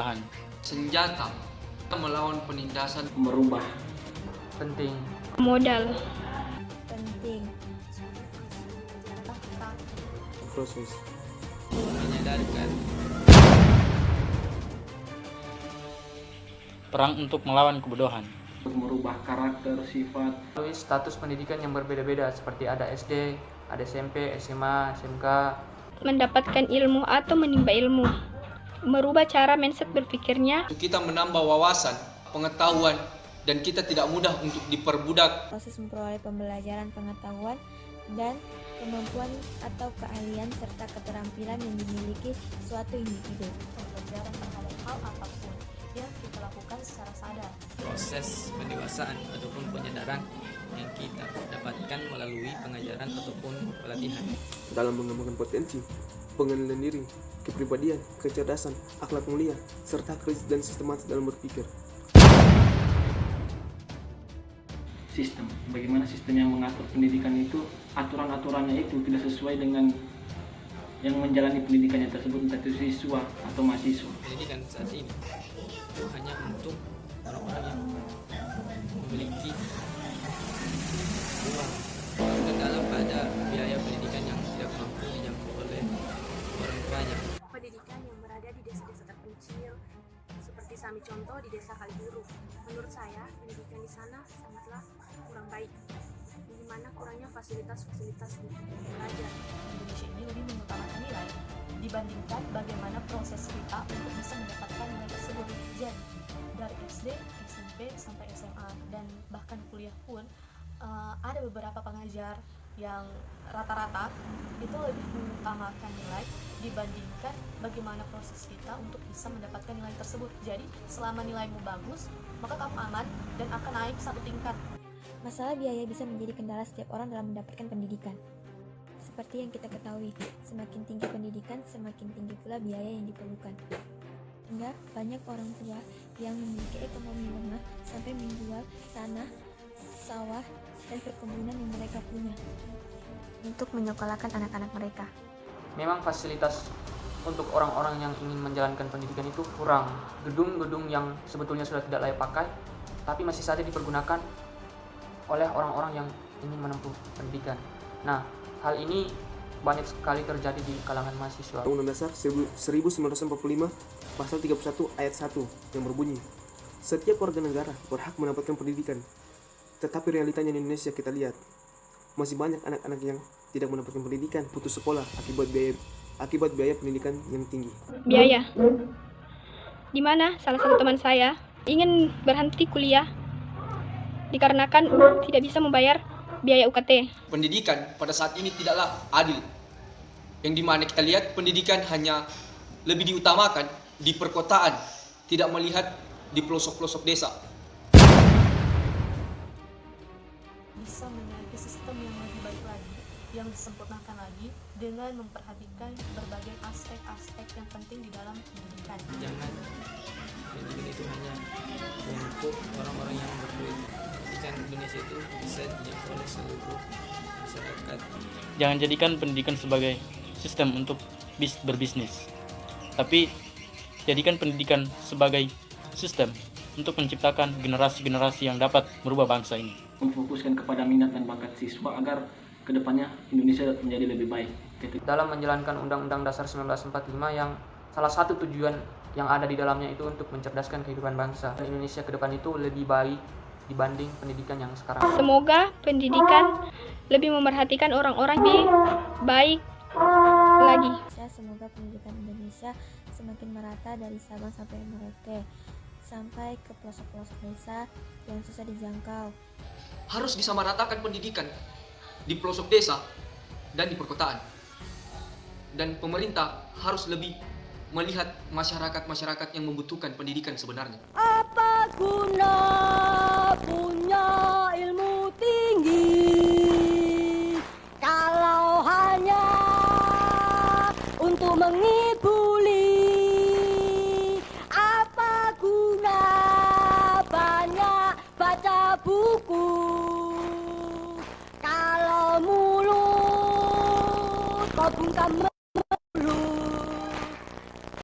kegagahan. Senjata melawan penindasan. Merubah. Penting. Modal. Penting. Proses. Menyadarkan. Perang untuk melawan kebodohan. Untuk merubah karakter, sifat. Melalui status pendidikan yang berbeda-beda seperti ada SD, ada SMP, SMA, SMK. Mendapatkan ilmu atau menimba ilmu. Merubah cara mindset berpikirnya. Kita menambah wawasan, pengetahuan, dan kita tidak mudah untuk diperbudak. Proses memperoleh pembelajaran pengetahuan dan kemampuan atau keahlian serta keterampilan yang dimiliki suatu individu. Pembelajaran terhadap hal apapun yang kita lakukan secara sadar. Proses pendewasaan ataupun penyadaran yang kita dapatkan melalui pengajaran ataupun pelatihan. Dalam mengembangkan potensi, pengendalian diri, kepribadian, kecerdasan, akhlak mulia, serta kritis dan sistematis dalam berpikir. Sistem, bagaimana sistem yang mengatur pendidikan itu, aturan-aturannya itu tidak sesuai dengan yang menjalani pendidikannya tersebut, entah itu siswa atau mahasiswa. Pendidikan saat ini hanya untuk orang-orang yang memiliki uang. Terkadang pada biaya pendidikan yang tidak mampu dijangkau oleh orang tuanya. Pendidikan yang berada di desa-desa terpencil, seperti Sami contoh di desa Kalibiru. Menurut saya, pendidikan di sana sangatlah kurang baik, di mana kurangnya fasilitas-fasilitas belajar. Indonesia ini lebih mengutamakan nilai dibandingkan bagaimana proses kita untuk bisa mendapatkan nilai tersebut. Jadi dari SD, SMP sampai SMA dan bahkan kuliah pun ada beberapa pengajar yang rata-rata itu lebih mengutamakan nilai dibandingkan bagaimana proses kita untuk bisa mendapatkan nilai tersebut. Jadi selama nilaimu bagus, maka kamu aman dan akan naik satu tingkat. Masalah biaya bisa menjadi kendala setiap orang dalam mendapatkan pendidikan. Seperti yang kita ketahui, semakin tinggi pendidikan, semakin tinggi pula biaya yang diperlukan. Hingga banyak orang tua yang memiliki ekonomi lemah sampai menjual tanah, sawah, dan perkebunan yang mereka punya untuk menyekolahkan anak-anak mereka. Memang fasilitas untuk orang-orang yang ingin menjalankan pendidikan itu kurang. Gedung-gedung yang sebetulnya sudah tidak layak pakai, tapi masih saja dipergunakan oleh orang-orang yang ingin menempuh pendidikan. Nah, hal ini banyak sekali terjadi di kalangan mahasiswa. Undang-Undang Dasar 1945 Pasal 31 Ayat 1 yang berbunyi, setiap warga negara berhak mendapatkan pendidikan. Tetapi realitanya di Indonesia kita lihat, masih banyak anak-anak yang tidak mendapatkan pendidikan, putus sekolah akibat biaya pendidikan yang tinggi. Biaya. Di mana salah satu teman saya ingin berhenti kuliah dikarenakan tidak bisa membayar biaya UKT. Pendidikan pada saat ini tidaklah adil. Yang dimana kita lihat pendidikan hanya lebih diutamakan di perkotaan, tidak melihat di pelosok-pelosok desa. Bisa memiliki sistem yang lebih baik lagi, yang disempurnakan lagi dengan memperhatikan berbagai aspek-aspek yang penting di dalam pendidikan. Jangan pendidikan itu hanya untuk orang-orang yang berduit. Pendidikan Indonesia itu bisa dijangkau oleh seluruh masyarakat. Jangan jadikan pendidikan sebagai sistem untuk berbisnis, tapi jadikan pendidikan sebagai sistem untuk menciptakan generasi-generasi yang dapat merubah bangsa ini. Memfokuskan kepada minat dan bakat siswa agar kedepannya Indonesia menjadi lebih baik. Dalam menjalankan Undang-Undang Dasar 1945 yang salah satu tujuan yang ada di dalamnya itu untuk mencerdaskan kehidupan bangsa. Indonesia ke depan itu lebih baik dibanding pendidikan yang sekarang. Semoga pendidikan lebih memerhatikan orang-orang lebih baik lagi. Semoga pendidikan Indonesia semakin merata dari Sabang sampai Merauke, sampai ke pelosok-pelosok desa yang susah dijangkau. Harus disamaratakan pendidikan di pelosok desa dan di perkotaan. Dan pemerintah harus lebih melihat masyarakat-masyarakat yang membutuhkan pendidikan sebenarnya. Apa guna punya ilmu tinggi kalau hanya untuk mengibuli? Apa guna banyak baca buku kalau mulut kau bungkam